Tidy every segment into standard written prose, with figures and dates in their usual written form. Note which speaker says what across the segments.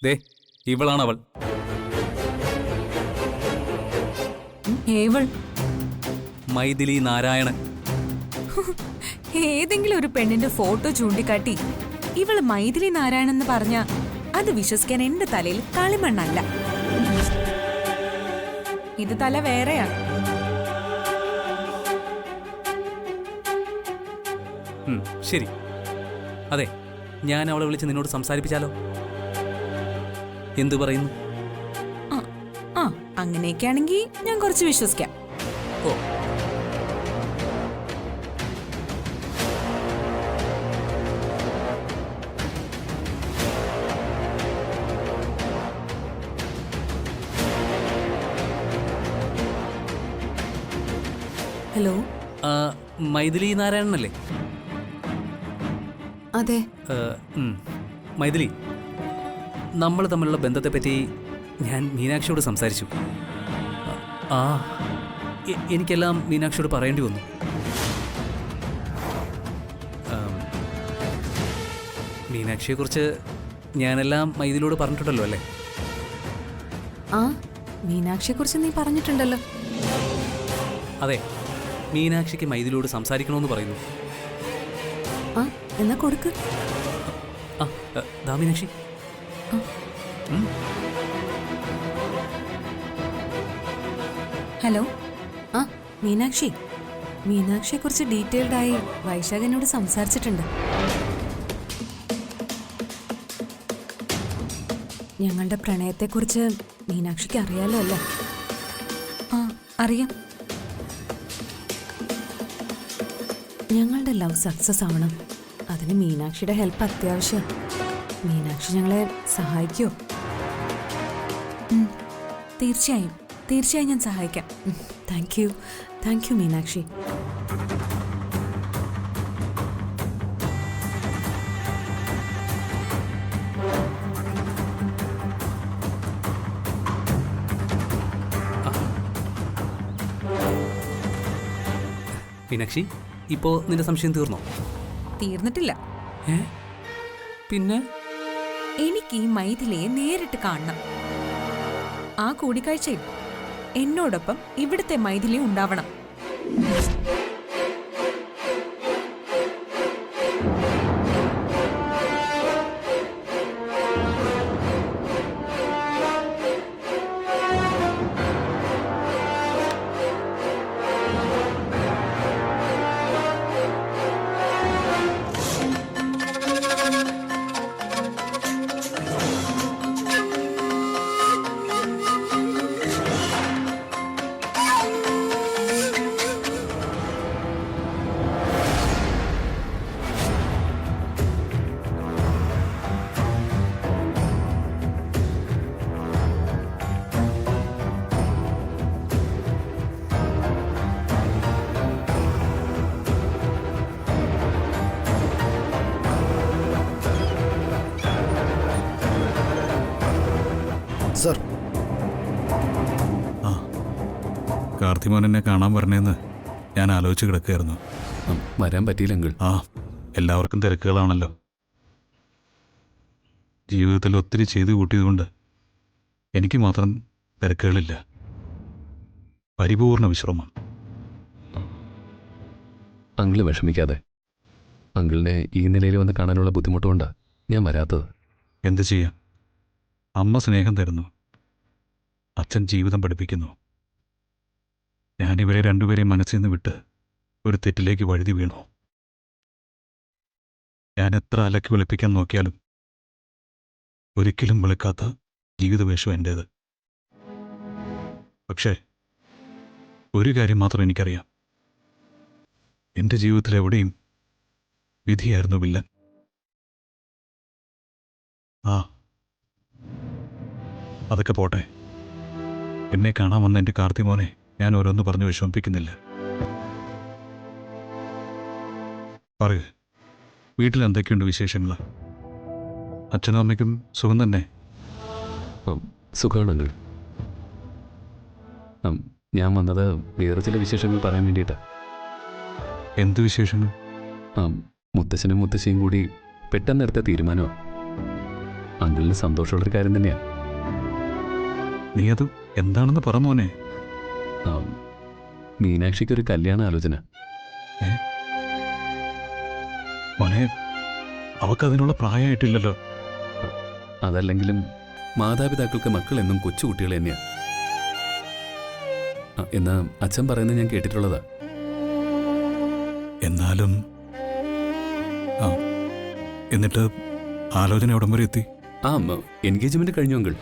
Speaker 1: ദേ ഇവളാണവൾ.
Speaker 2: ഏവൾ?
Speaker 1: മൈഥിലി നാരായണൻ.
Speaker 2: ഏതെങ്കിലും ഒരു പെണ്ണിന്റെ ഫോട്ടോ ചൂണ്ടിക്കാട്ടി ഇവള് മൈഥിലി നാരായണൻ എന്ന് പറഞ്ഞ അത് വിശ്വസിക്കാൻ എന്റെ തലയിൽ കളിമണ്ണല്ല. ഇത് തല വേറെയാ.
Speaker 1: ശരി, അതെ, ഞാൻ അവളെ വിളിച്ച് നിന്നോട് സംസാരിപ്പിച്ചാലോ? എന്തു പറയുന്നു?
Speaker 2: ആ അങ്ങനെയൊക്കെയാണെങ്കിൽ ഞാൻ കുറച്ച് വിശ്വസിക്കാം.
Speaker 1: ഓ,
Speaker 2: ഹലോ,
Speaker 1: മൈഥിലി നാരായണനല്ലേ?
Speaker 2: അതെ.
Speaker 1: മൈഥിലി, നമ്മൾ തമ്മിലുള്ള ബന്ധത്തെപ്പറ്റി ഞാൻ മീനാക്ഷിയോട് സംസാരിച്ചു. എനിക്കെല്ലാം മീനാക്ഷിയോട് പറയേണ്ടി വന്നു. മീനാക്ഷിയെക്കുറിച്ച് ഞാനെല്ലാം മൈഥിലിയോട് പറഞ്ഞിട്ടുണ്ടല്ലോ അല്ലേ?
Speaker 2: ആ, മീനാക്ഷിയെക്കുറിച്ച് നീ പറഞ്ഞിട്ടുണ്ടല്ലോ.
Speaker 1: അതെ, മീനാക്ഷിക്ക് മൈഥിലിയോട് സംസാരിക്കണമെന്ന് പറയുന്നു.
Speaker 2: ആ, എന്നാ കൊടുക്ക്.
Speaker 1: ദാ മീനാക്ഷി.
Speaker 2: ഹലോ. ആ, മീനാക്ഷി. മീനാക്ഷിയെ കുറിച്ച് ഡീറ്റെയിൽഡ് ആയി വൈശാഖനോട് സംസാരിച്ചിട്ടുണ്ട്. ഞങ്ങളുടെ പ്രണയത്തെക്കുറിച്ച് മീനാക്ഷിക്ക് അറിയാലോ അല്ലേ? ആ, അറിയാം. ഞങ്ങളുടെ ലവ് സക്സസ് ആവണം. അതിന് മീനാക്ഷിയുടെ ഹെൽപ്പ് അത്യാവശ്യം. മീനാക്ഷി ഞങ്ങളെ സഹായിക്കുമോ? തീർച്ചയായും തീർച്ചയായും ഞാൻ സഹായിക്കാം. Thank you Meenakshi.
Speaker 1: മീനാക്ഷി, ഇപ്പോ നിന്റെ സംശയം തീർന്നോ?
Speaker 2: തീർന്നിട്ടില്ല.
Speaker 1: പിന്നെ
Speaker 2: എനിക്ക് ഈ മൈഥിലിയെ നേരിട്ട് കാണണം. ആ കൂടിക്കാഴ്ചയിൽ എന്നോടൊപ്പം ഇവിടുത്തെ മൈഥിലി ഉണ്ടാവണം.
Speaker 3: സർ.
Speaker 4: ആ, കാർത്തിമോൻ എന്നെ കാണാൻ വരണേന്ന് ഞാൻ ആലോചിച്ച് കിടക്കുകയായിരുന്നു.
Speaker 1: വരാൻ പറ്റിയില്ലെങ്കിൽ
Speaker 4: ആ, എല്ലാവർക്കും തിരക്കുകളാണല്ലോ. ജീവിതത്തിൽ ഒത്തിരി ചെയ്തു കൂട്ടിയതുകൊണ്ട് എനിക്ക് മാത്രം തിരക്കുകളില്ല. പരിപൂർണ വിശ്രമം.
Speaker 5: അങ്കിള് വിഷമിക്കാതെ. അങ്കിളിനെ ഈ നിലയിൽ വന്ന് കാണാനുള്ള ബുദ്ധിമുട്ടുകൊണ്ടാണ് ഞാൻ വരാത്തത്.
Speaker 4: എന്ത് ചെയ്യാം? അമ്മ സ്നേഹം തരുന്നു, അച്ഛൻ ജീവിതം പഠിപ്പിക്കുന്നു. ഞാനിവരെ രണ്ടുപേരെയും മനസ്സിൽ നിന്ന് വിട്ട് ഒരു തെറ്റിലേക്ക് വഴുതി വീണു. ഞാൻ എത്ര അലക്കി വെളുപ്പിക്കാൻ നോക്കിയാലും ഒരിക്കലും വെളുക്കാത്ത ജീവിതവേഷം എൻ്റേത്. പക്ഷേ ഒരു കാര്യം മാത്രം എനിക്കറിയാം. എൻ്റെ ജീവിതത്തിൽ എവിടെയും വിധിയായിരുന്നു വില്ലൻ. അതൊക്കെ പോട്ടെ. എന്നെ കാണാൻ വന്ന എൻ്റെ കാർത്തിമോനെ ഞാൻ ഓരോന്ന് പറഞ്ഞ് വിഷമിപ്പിക്കുന്നില്ല. പറയൂ, വീട്ടിൽ എന്തൊക്കെയുണ്ട് വിശേഷങ്ങൾ? അച്ഛനും അമ്മയ്ക്കും സുഖം തന്നെ?
Speaker 5: സുഖമാണെങ്കിൽ ഞാൻ വന്നത് വേറെ ചില വിശേഷങ്ങൾ പറയാൻ വേണ്ടിയിട്ടാണ്.
Speaker 4: എന്ത് വിശേഷങ്ങൾ?
Speaker 5: മുത്തശ്ശനും മുത്തശ്ശിയും കൂടി പെട്ടെന്നെടുത്ത തീരുമാനമാണ്. അങ്കിളിന് സന്തോഷമുള്ളൊരു കാര്യം തന്നെയാണ്.
Speaker 4: നീ അത് എന്താണെന്ന് പറ മോനെ.
Speaker 5: മീനാക്ഷിക്കൊരു കല്യാണ ആലോചന.
Speaker 4: മോനെ, അവക്കതിനുള്ള പ്രായമായിട്ടില്ലല്ലോ.
Speaker 5: അതല്ലെങ്കിലും മാതാപിതാക്കൾക്ക് മക്കൾ എന്നും കൊച്ചുകുട്ടികൾ തന്നെയാണ്. എന്നാ അച്ഛൻ പറയുന്നത് ഞാൻ കേട്ടിട്ടുള്ളതാ.
Speaker 4: എന്നാലും എന്നിട്ട് ആലോചന എവിടം വരെ എത്തി?
Speaker 5: എൻഗേജ്മെന്റ് കഴിഞ്ഞു അങ്കിൾ.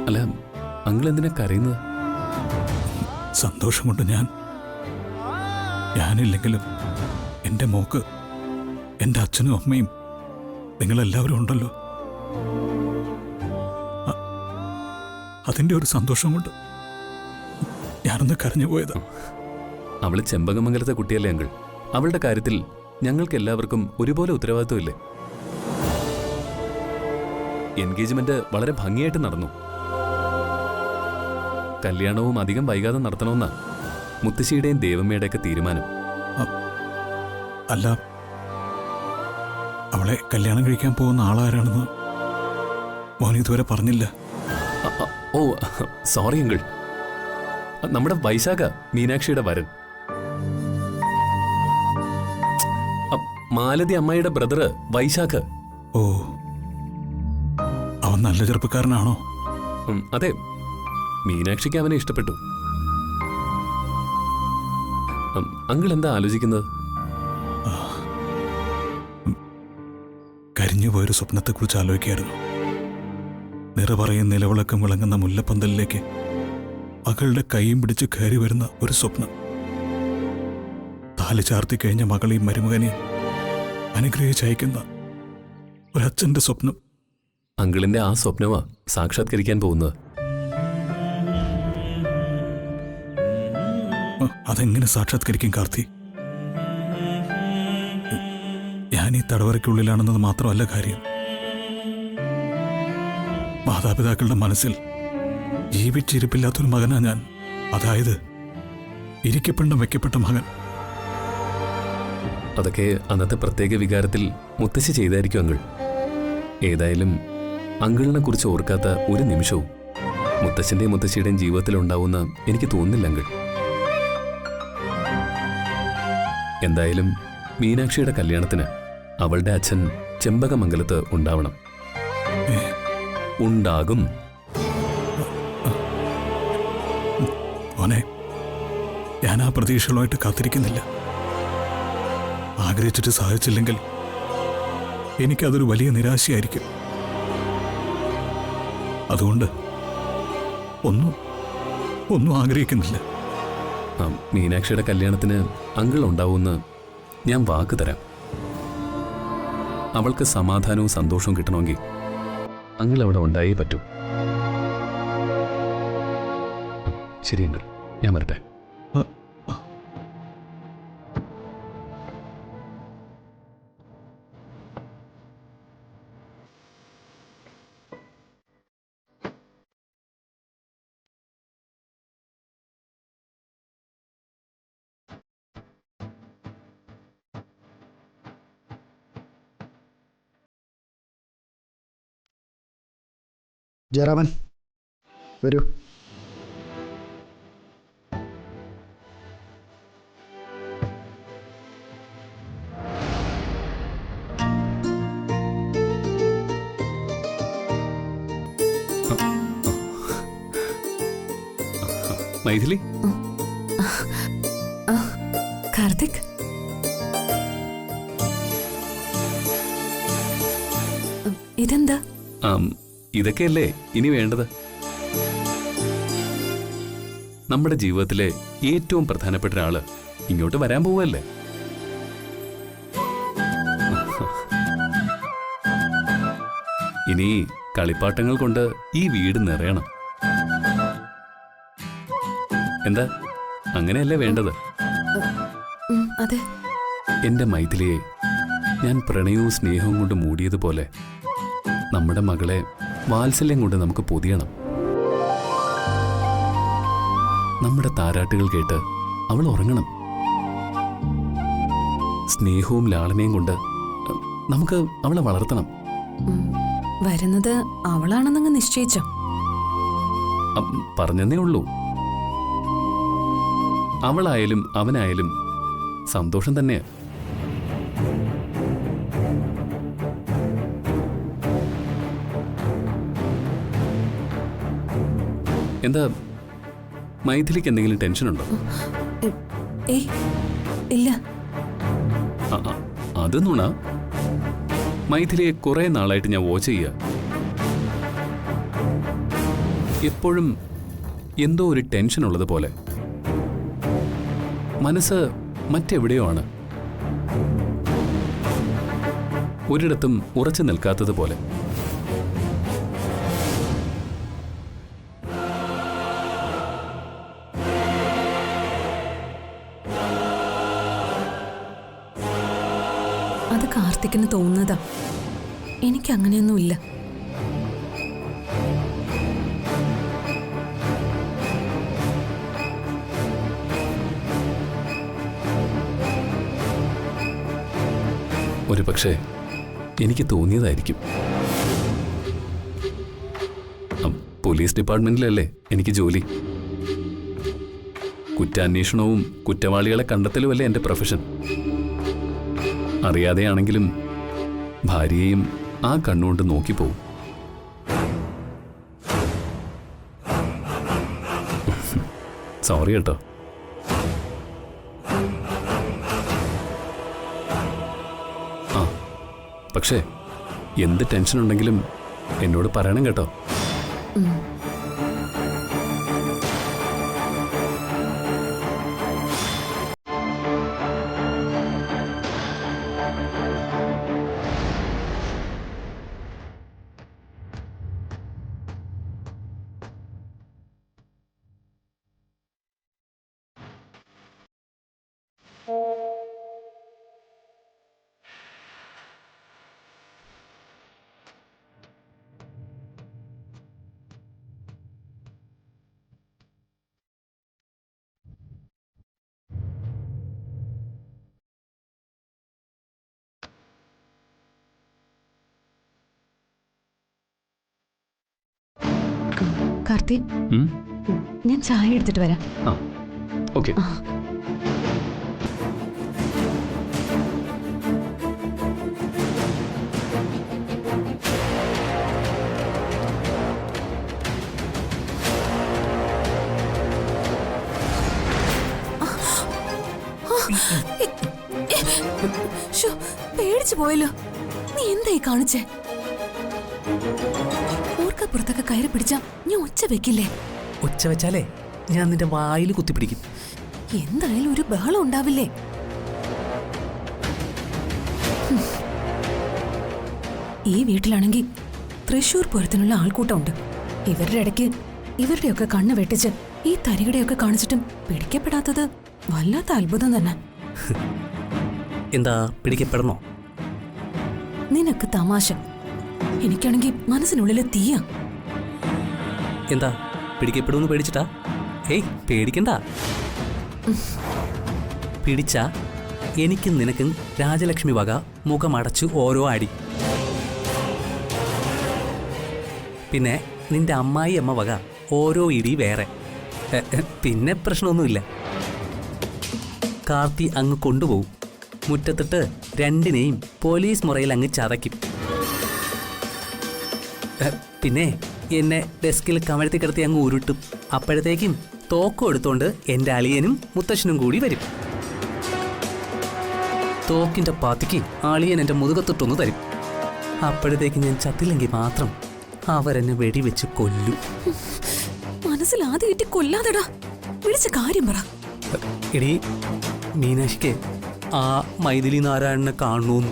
Speaker 5: അല്ല, അങ്കിൾ എന്തിനാ കരയുന്നത്?
Speaker 4: സന്തോഷം കൊണ്ട് ഞാനില്ലെങ്കിലും എൻ്റെ മോക്ക് എൻ്റെ അച്ഛനും അമ്മയും നിങ്ങളെല്ലാവരും ഉണ്ടല്ലോ. അതിൻ്റെ ഒരു സന്തോഷം കൊണ്ട് ഞാനൊന്ന് കരഞ്ഞു പോയതാ.
Speaker 5: അവള് ചെമ്പകമംഗലത്തെ കുട്ടിയല്ലേ അങ്കിൾ? അവളുടെ കാര്യത്തിൽ ഞങ്ങൾക്ക് എല്ലാവർക്കും ഒരുപോലെ ഉത്തരവാദിത്വമില്ലേ? എൻഗേജ്മെന്റ് വളരെ ഭംഗിയായിട്ട് നടന്നു. കല്യാണവും അധികം വൈകാതെ നടത്തണമെന്നാ മുത്തശ്ശിയുടെയും ദേവമ്മയുടെയൊക്കെ തീരുമാനം.
Speaker 4: അല്ല, അവളെ കല്യാണം കഴിക്കാൻ പോകുന്ന ആളാരാണെന്ന് മോൻ ഇതുവരെ പറഞ്ഞില്ല.
Speaker 5: ഓ സോറി അങ്കിൾ, നമ്മുടെ വൈശാഖ, മീനാക്ഷിയുടെ വരൻ. മാലതി അമ്മയുടെ ബ്രദറ് വൈശാഖ്.
Speaker 4: ഓ, അവൻ നല്ല ചെറുപ്പക്കാരനാണോ?
Speaker 5: അതെ, മീനാക്ഷിക്ക് അവനെ ഇഷ്ടപ്പെട്ടു. അങ്കിൾ എന്താ ആലോചിക്കുന്നത്?
Speaker 4: കരിഞ്ഞുപോയൊരു സ്വപ്നത്തെക്കുറിച്ച് ആലോചിക്കായിരുന്നു. നിറപറയും നിലവിളക്കം വിളങ്ങുന്ന മുല്ലപ്പന്തലിലേക്ക് മകളുടെ കൈയും പിടിച്ച് കയറി വരുന്ന ഒരു സ്വപ്നം. താലി ചാർത്തി കഴിഞ്ഞ മകളെയും മരുമകനെയും അനുഗ്രഹിച്ചയക്കുന്ന ഒരച്ഛന്റെ സ്വപ്നം.
Speaker 5: അങ്കിളിന്റെ ആ സ്വപ്നമാ സാക്ഷാത്കരിക്കാൻ പോകുന്നത്.
Speaker 4: അതെങ്ങനെ സാക്ഷാത്കരിക്കും കാർത്തി? ഞാൻ ഈ തടവറയ്ക്കുള്ളിലാണെന്നത് മാത്രമല്ല കാര്യം. മാതാപിതാക്കളുടെ മനസ്സിൽ ജീവിച്ചിരിപ്പില്ലാത്തൊരു മകനാ ഞാൻ. അതായത് ഇരിക്കപ്പെട്ടും വെക്കപ്പെട്ട മകൻ.
Speaker 5: അതൊക്കെ അന്നത്തെ പ്രത്യേക വികാരത്തിൽ മുത്തശ്ശി ചെയ്തായിരിക്കും അങ്കിൾ. ഏതായാലും അങ്കിളിനെ കുറിച്ച് ഓർക്കാത്ത ഒരു നിമിഷവും മുത്തശ്ശന്റെയും മുത്തശ്ശിയുടെയും ജീവിതത്തിൽ ഉണ്ടാവുന്ന എനിക്ക് തോന്നുന്നില്ല അങ്കിൾ. എന്തായാലും മീനാക്ഷിയുടെ കല്യാണത്തിന് അവളുടെ അച്ഛൻ ചെമ്പകമംഗലത്ത് ഉണ്ടാവണം. ഉണ്ടാകും.
Speaker 4: മോനെ, ഞാൻ ആ പ്രതീക്ഷകളുമായിട്ട് കാത്തിരിക്കുന്നില്ല. ആഗ്രഹിച്ചിട്ട് സാധിച്ചില്ലെങ്കിൽ എനിക്കതൊരു വലിയ നിരാശയായിരിക്കും. അതുകൊണ്ട് ഒന്നും ആഗ്രഹിക്കുന്നില്ല.
Speaker 5: മീനാക്ഷിയുടെ കല്യാണത്തിന് അങ്കിൾ ഉണ്ടാവുമെന്ന് ഞാൻ വാക്ക് തരാം. അവൾക്ക് സമാധാനവും സന്തോഷവും കിട്ടണമെങ്കിൽ അങ്കിൾ അവിടെ ഉണ്ടായേ പറ്റൂ. ശരി അങ്കിൾ, ഞാൻ വരട്ടെ.
Speaker 3: ജയറാമൻ, വരൂ.
Speaker 5: മൈഥിലി,
Speaker 2: കാർത്തിക്, ഇതെന്താ?
Speaker 5: ഇതൊക്കെയല്ലേ ഇനി വേണ്ടത്? നമ്മുടെ ജീവിതത്തിലെ ഏറ്റവും പ്രധാനപ്പെട്ട ഒരാള് ഇങ്ങോട്ട് വരാൻ പോവല്ലേ? ഇനി കളിപ്പാട്ടങ്ങൾ കൊണ്ട് ഈ വീട് നിറയണം. എന്താ, അങ്ങനെയല്ലേ വേണ്ടത്?
Speaker 2: അതെ.
Speaker 5: എന്റെ മൈഥിലിയെ ഞാൻ പ്രണയവും സ്നേഹവും കൊണ്ട് മൂടിയതുപോലെ നമ്മുടെ മകളെ വാത്സല്യം കൊണ്ട് നമുക്ക് പൊതിയണം. നമ്മുടെ താരാട്ടുകൾ കേട്ട് അവൾ ഉറങ്ങണം. സ്നേഹവും ലാളനയും കൊണ്ട് നമുക്ക് അവളെ വളർത്തണം.
Speaker 2: വരുന്നത് അവളാണെന്നങ്ങ് നിശ്ചയിച്ചോ?
Speaker 5: പറഞ്ഞെന്നേ ഉള്ളൂ. അവളായാലും അവനായാലും സന്തോഷം തന്നെയാ. എന്താ മൈഥിലിക്ക് എന്തെങ്കിലും ടെൻഷനുണ്ടോ?
Speaker 2: ഏയ് ഇല്ല.
Speaker 5: അത് നുണ. മൈഥിലിയെ കുറെ നാളായിട്ട് ഞാൻ വാച്ച് ചെയ്യുക. എപ്പോഴും എന്തോ ഒരു ടെൻഷൻ ഉള്ളത് പോലെ. മനസ്സ് മറ്റെവിടെയോ ആണ്. ഒരിടത്തും ഉറച്ചു നിൽക്കാത്തത് പോലെ.
Speaker 2: അത് കാർത്തിക്കിന് തോന്നുന്നതാ. എനിക്ക് അങ്ങനെയൊന്നുമില്ല.
Speaker 5: ഒരു പക്ഷേ എനിക്ക് തോന്നിയതായിരിക്കും. പോലീസ് ഡിപ്പാർട്ട്മെന്റിലല്ലേ എനിക്ക് ജോലി. കുറ്റാന്വേഷണവും കുറ്റവാളികളെ കണ്ടെത്തലുമല്ലേ എൻ്റെ പ്രൊഫഷൻ. അറിയാതെയാണെങ്കിലും ഭാര്യയെയും ആ കണ്ണുകൊണ്ട് നോക്കിപ്പോവും. സോറി കേട്ടോ. ആ പക്ഷേ എന്ത് ടെൻഷൻ ഉണ്ടെങ്കിലും എന്നോട് പറയണം കേട്ടോ.
Speaker 2: കാർത്തി, ഞാൻ ചായ എടുത്തിട്ട് വരാം.
Speaker 5: ആ ഓക്കെ.
Speaker 2: പേടിച്ചു പോയല്ലോ. നീ എന്തായി കാണിച്ചേ? ഓർക്കപ്പുറത്തൊക്കെ കയറി പിടിച്ചാ ഞാൻ ഒച്ച വെക്കില്ലേ?
Speaker 1: ഒച്ച വെച്ചാലേ ഞാൻ നിന്റെ വായിൽ കുത്തിപ്പിടിക്കും.
Speaker 2: എന്തായാലും ഒരു ബഹളം ഉണ്ടാവില്ലേ? ഈ വീട്ടിലാണെങ്കിൽ തൃശ്ശൂർ പൂരത്തിനുള്ള ആൾക്കൂട്ടമുണ്ട്. ഇവരുടെ ഇടയ്ക്ക് ഇവരുടെയൊക്കെ കണ്ണ് വെട്ടിച്ച് ഈ തരികടയൊക്കെ കാണിച്ചിട്ടും പിടിക്കപ്പെടാത്തത് വല്ലാത്ത അത്ഭുതം തന്നെ.
Speaker 1: എന്താ പിടിക്കപ്പെടണോ?
Speaker 2: നിനക്ക് തമാശ, എനിക്കാണെങ്കിൽ മനസ്സിനുള്ളിൽ തീയാ.
Speaker 1: എന്താ പിടിക്കപ്പെടുമെന്ന് പേടിച്ചിട്ടാ? ഏയ് പേടിക്കണ്ട. പിടിച്ച എനിക്കും നിനക്കും രാജലക്ഷ്മി വക മുഖമടച്ചു ഓരോ അടി. പിന്നെ നിന്റെ അമ്മായി അമ്മ വക ഓരോ ഇടി വേറെ. പിന്നെ പ്രശ്നമൊന്നുമില്ല. കാർത്തി അങ്ങ് കൊണ്ടുപോകും. മുറ്റത്തിട്ട് രണ്ടിനെയും പോലീസ് മുറയിൽ അങ്ങ് ചതയ്ക്കും. പിന്നെ എന്നെ ഡെസ്കിൽ കമഴ്ത്തി കിടത്തി അങ്ങ് ഉരുട്ടും. അപ്പോഴത്തേക്കും തോക്കും എടുത്തോണ്ട് എൻ്റെ അളിയനും മുത്തശ്ശനും കൂടി വരും. തോക്കിൻ്റെ പാത്തിക്ക് അളിയൻ എൻ്റെ മുതുകത്തിട്ടൊന്ന് തരും. അപ്പോഴത്തേക്ക് ഞാൻ ചത്തില്ലെങ്കിൽ മാത്രം അവരെന്നെ വെടിവെച്ച് കൊല്ലും.
Speaker 2: മനസ്സിലാദ്യം ഇട്ടി കൊല്ലാതെടാ. വിളിച്ച കാര്യം പറ.
Speaker 1: എടീ, മീനാക്ഷിക്ക് ആ മൈഥിലി നാരായണനെ കാണണമെന്ന്.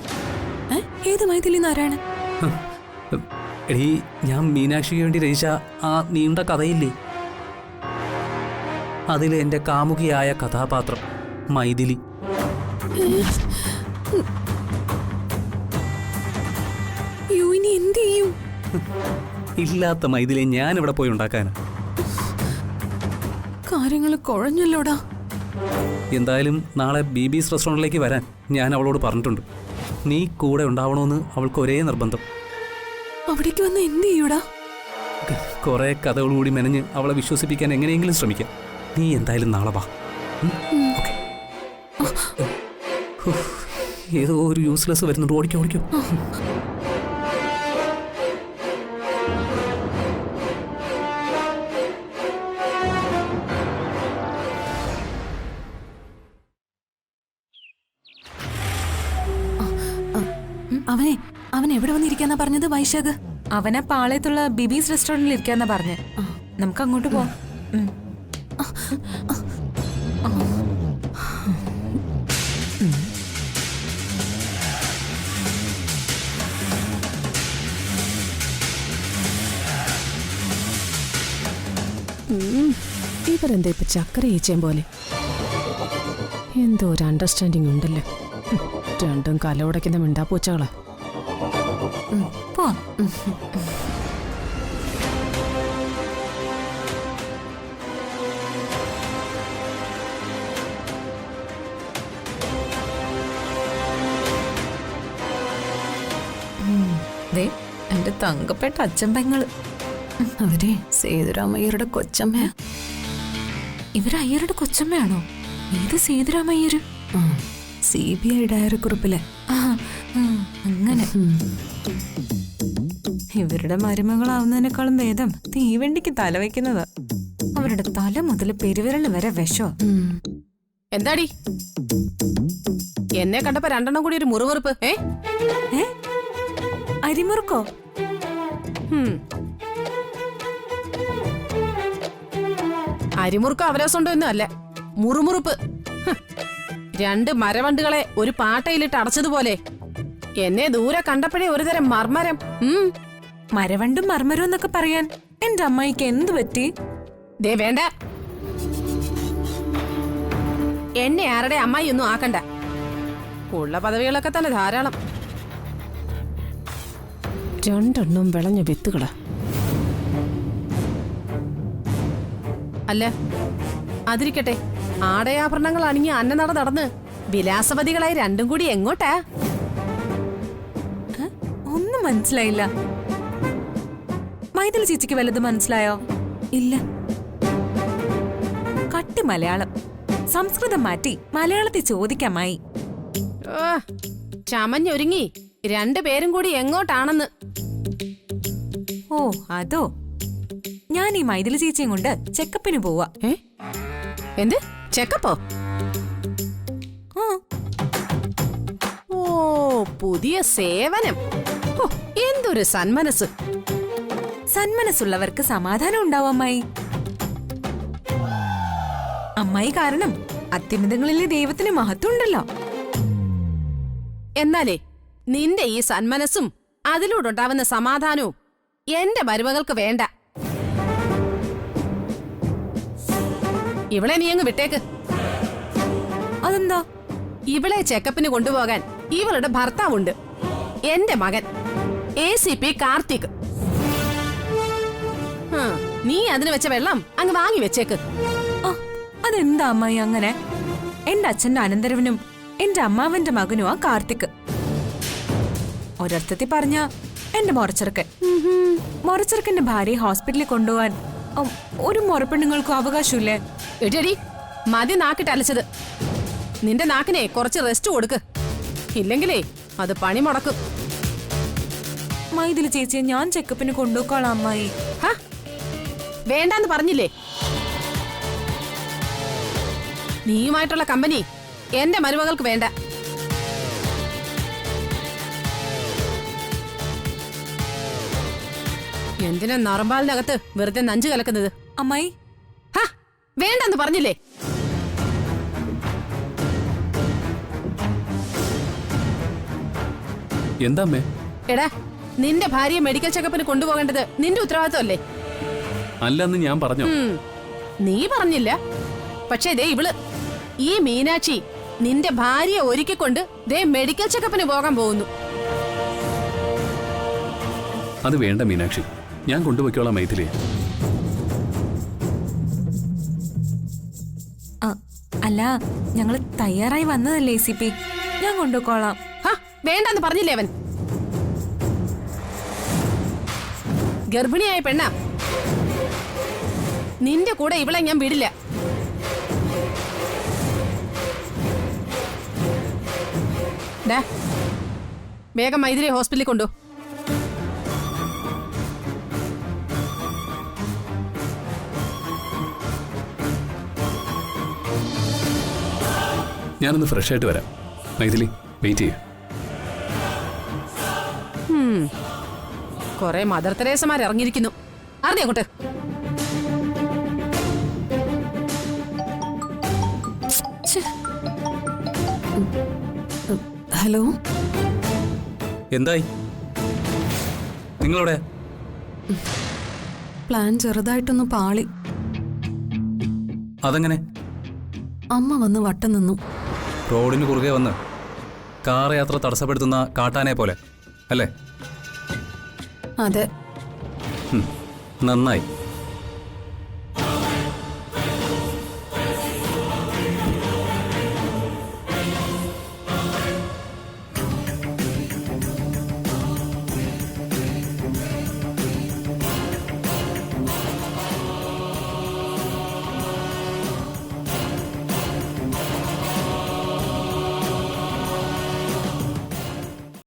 Speaker 2: ഏത് മൈഥിലി നാരായണൻ?
Speaker 1: എടീ, ഞാൻ മീനാക്ഷിക്ക് വേണ്ടി രചിച്ച ആ നീണ്ട കഥയില്ലേ, അതിൽ എൻ്റെ കാമുകിയായ കഥാപാത്രം മൈഥിലി.
Speaker 2: ഇനി എന്ത് ചെയ്യും?
Speaker 1: ഇല്ലാത്ത മൈഥിലിയെ ഞാൻ ഇവിടെ പോയി ഉണ്ടാക്കാനാ?
Speaker 2: കാര്യങ്ങൾ കുഴഞ്ഞല്ലോടാ.
Speaker 1: എന്തായാലും നാളെ ബീബീസ് റെസ്റ്റോറൻറ്റിലേക്ക് വരാൻ ഞാൻ അവളോട് പറഞ്ഞിട്ടുണ്ട്. നീ കൂടെ ഉണ്ടാവണമെന്ന് അവൾക്ക് ഒരേ നിർബന്ധം.
Speaker 2: അവിടേക്ക് വന്ന് എന്ത് ചെയ്യൂടാ?
Speaker 1: കുറേ കഥകൾ കൂടി മെനഞ്ഞ് അവളെ വിശ്വസിപ്പിക്കാൻ എങ്ങനെയെങ്കിലും ശ്രമിക്കാം. നീ എന്തായാലും നാളെ വാ. ഓക്കേ. ഏതോ ഒരു യൂസ്ലെസ് വരുന്നുണ്ട്. ഓടിക്കോ ഓടിക്കോ.
Speaker 2: അവൻ എവിടെ വന്നിരിക്കാന്നാ പറഞ്ഞത് വൈശാഖ്?
Speaker 6: അവനെ പാളയത്തുള്ള ബിബീസ് റെസ്റ്റോറന്റിൽ ഇരിക്കാന്നാ പറഞ്ഞേ. നമുക്ക് അങ്ങോട്ട് പോവാം.
Speaker 2: ഇവരെന്താ ഇപ്പൊ ചക്കര ഈച്ചയും പോലെ? എന്തോ ഒരു അണ്ടർസ്റ്റാൻഡിങ് ഉണ്ടല്ലോ. രണ്ടും കലവുടയ്ക്കുന്ന മിണ്ടാപ്പൂച്ചകളാ.
Speaker 6: പോവാം. ദേ എന്റെ തങ്കപ്പെട്ട അച്ഛൻ പെങ്ങള്.
Speaker 2: അവരെ സേതുരാമയ്യരുടെ കൊച്ചമ്മ.
Speaker 6: ഇവര് അയ്യരുടെ കൊച്ചമ്മയാണോ? ഏത് സേതുരാമയ്യര്?
Speaker 2: CBI diary കുറിപ്പിലെ.
Speaker 6: അങ്ങനെ ഇവരുടെ മരുമകളാവുന്നതിനേക്കാളും ഭേദം തീവണ്ടിക്ക് തല വയ്ക്കുന്നതാ. അവരുടെ തല മുതൽ പെരുവിരൽ വരെ വിഷോ.
Speaker 7: എന്താടി എന്നെ കണ്ടപ്പോ രണ്ടെണ്ണം കൂടി ഒരു മുറിവെറുപ്പ്?
Speaker 6: അരിമുറുക്കോ?
Speaker 7: അരിമുറുക്കം അവരസുണ്ടോ അല്ല, മുറുമുറുപ്പ്. രണ്ട് മരവണ്ടുകളെ ഒരു പാട്ടയിലിട്ട് അടച്ചതുപോലെ എന്നെ ദൂരെ കണ്ടപ്പോഴേ ഒരുതരം മർമരം.
Speaker 6: മരവണ്ടും മർമരും എന്നൊക്കെ പറയാൻ എന്റെ അമ്മായിക്ക് എന്ത് പറ്റി?
Speaker 7: ദേ വേണ്ട, എന്നെ ആരുടെ അമ്മായി ഒന്നും ആക്കണ്ട. ഉള്ള പദവികളൊക്കെ തന്നെ ധാരാളം.
Speaker 2: രണ്ടെണ്ണം വിളഞ്ഞ വിത്തുകളാ.
Speaker 7: അല്ല അതിരിക്കട്ടെ, ആടയാഭരണങ്ങൾ അണിഞ്ഞ് അന്നനട നടന്ന് വിലാസവതികളായി രണ്ടും കൂടി എങ്ങോട്ടാ?
Speaker 6: ഒന്നും മനസ്സിലായില്ല. മൈഥിലി ചേച്ചിക്ക് വല്ലത് മനസ്സിലായോ?
Speaker 2: ഇല്ല.
Speaker 6: കട്ടി മലയാളം, സംസ്കൃതം മാറ്റി മലയാളത്തിൽ ചോദിക്കാമായി.
Speaker 7: ചമഞ്ഞൊരുങ്ങി രണ്ടുപേരും കൂടി എങ്ങോട്ടാണെന്ന്.
Speaker 6: ഓ അതോ, ഞാൻ ഈ മൈഥിലി ചേച്ചിയും കൊണ്ട് ചെക്കപ്പിന് പോവാ.
Speaker 7: എന്ത് ചെക്കപ്പോ? ഓ പുതിയ സേവനം. എന്തൊരു സന്മനസ്.
Speaker 6: സന്മനസ്സുള്ളവർക്ക് സമാധാനം ഉണ്ടാവും അമ്മായി. അമ്മായി കാരണം അത്യുന്നതങ്ങളിലെ ദൈവത്തിന് മഹത്വം ഉണ്ടല്ലോ.
Speaker 7: എന്നാലേ നിന്റെ ഈ സന്മനസ്സും അതിലൂടുണ്ടാവുന്ന സമാധാനവും എന്റെ മരുമകൾക്ക് വേണ്ട. ഇവളെ നീ അങ്ങ് വിട്ടേക്ക്.
Speaker 6: അതെന്താ?
Speaker 7: ഇവളെ ചെക്കപ്പിന് കൊണ്ടുപോകാൻ ഇവളുടെ ഭർത്താവുണ്ട്, എന്റെ മകൻ ACP കാർത്തിക്. നീ അതിന് വെച്ച വെള്ളം അങ്ങ് വാങ്ങി വെച്ചേക്ക്.
Speaker 6: അതെന്താ അമ്മായി അങ്ങനെ? എന്റെ അച്ഛന്റെ അനന്തരവനും എന്റെ അമ്മാവന്റെ മകനും ആ കാർത്തിക്. ഒരർത്ഥത്തിൽ പറഞ്ഞ എന്റെ മുറച്ചെറുക്കൻ. മുറച്ചെറുക്കന്റെ ഭാര്യയെ ഹോസ്പിറ്റലിൽ കൊണ്ടുപോകാൻ ഒരു മുറപ്പെണ്ണുങ്ങൾക്കും അവകാശമില്ലേ?
Speaker 7: എടി മതി നാക്കിട്ട് അലച്ചത്. നിന്റെ നാക്കിനെ കുറച്ച് റെസ്റ്റ് കൊടുക്ക്, ഇല്ലെങ്കിലേ അത് പണി മുടക്കും.
Speaker 6: മൈഥിലി ചേച്ചിയെ ഞാൻ ചെക്കപ്പിന് കൊണ്ടുപോക്കാളാം അമ്മായി.
Speaker 7: വേണ്ടാന്ന് പറഞ്ഞില്ലേ? നീയുമായിട്ടുള്ള കമ്പനി എന്റെ മരുമകൾക്ക് വേണ്ട. എന്തിനാ നറമ്പാലിനകത്ത് വെറുതെ നഞ്ചു കലക്കുന്നത്?
Speaker 6: അമ്മായി
Speaker 7: വേണ്ടെന്ന് പറഞ്ഞില്ലേ?
Speaker 5: എന്താ അമ്മേ?
Speaker 7: എടാ, നിന്റെ ഭാര്യയെ മെഡിക്കൽ ചെക്കപ്പിന് കൊണ്ടുപോകേണ്ടത് നിന്റെ ഉത്തരവാദിത്വമല്ലേ?
Speaker 5: അല്ലെന്ന് ഞാൻ പറഞ്ഞു.
Speaker 7: നീ പറഞ്ഞില്ല. പക്ഷേ ദേ ഇവള് ഈ മീനാക്ഷി നിന്റെ ഭാര്യയെ ഒരുക്കിക്കൊണ്ട് ദേ മെഡിക്കൽ ചെക്കപ്പിന് പോകാൻ പോകുന്നു.
Speaker 5: അത് വേണ്ട മീനാക്ഷി, ഞാൻ കൊണ്ടുപോയിക്കോളാം മൈഥിലി.
Speaker 6: അല്ല ഞങ്ങൾ തയ്യാറായി വന്നതല്ലേ ACP. ഞാൻ കൊണ്ടുപോയിക്കോളാം.
Speaker 7: വേണ്ടെന്ന് പറഞ്ഞില്ലേ അവൻ? ഗർഭിണിയായ പെണ്ണ, നിന്റെ കൂടെ ഇവളെ ഞാൻ വിടില്ല. ഡാ, വേഗം മൈഥിലി ഹോസ്പിറ്റലിൽ കൊണ്ടു.
Speaker 5: ഞാനൊന്ന് ഫ്രഷ് ആയിട്ട് വരാം. മൈഥിലി വെയിറ്റ് ചെയ്യൂ.
Speaker 7: കൊറേ മദർ തെരേസമാർ ഇറങ്ങിയിരിക്കുന്നു. അറിഞ്ഞേ അങ്ങോട്ട്.
Speaker 2: ഹലോ,
Speaker 1: എന്തായി? നിങ്ങളവിടെ?
Speaker 2: പ്ലാൻ ചെറുതായിട്ടൊന്ന് പാളി.
Speaker 1: അതെങ്ങനെ?
Speaker 2: അമ്മ വന്ന് വട്ടം നിന്നു.
Speaker 1: റോഡിന് കുറുകെ വന്ന് കാർ യാത്ര തടസ്സപ്പെടുത്തുന്ന കാട്ടാനെ പോലെ അല്ലേ?
Speaker 2: അതെ.
Speaker 1: നന്നായി.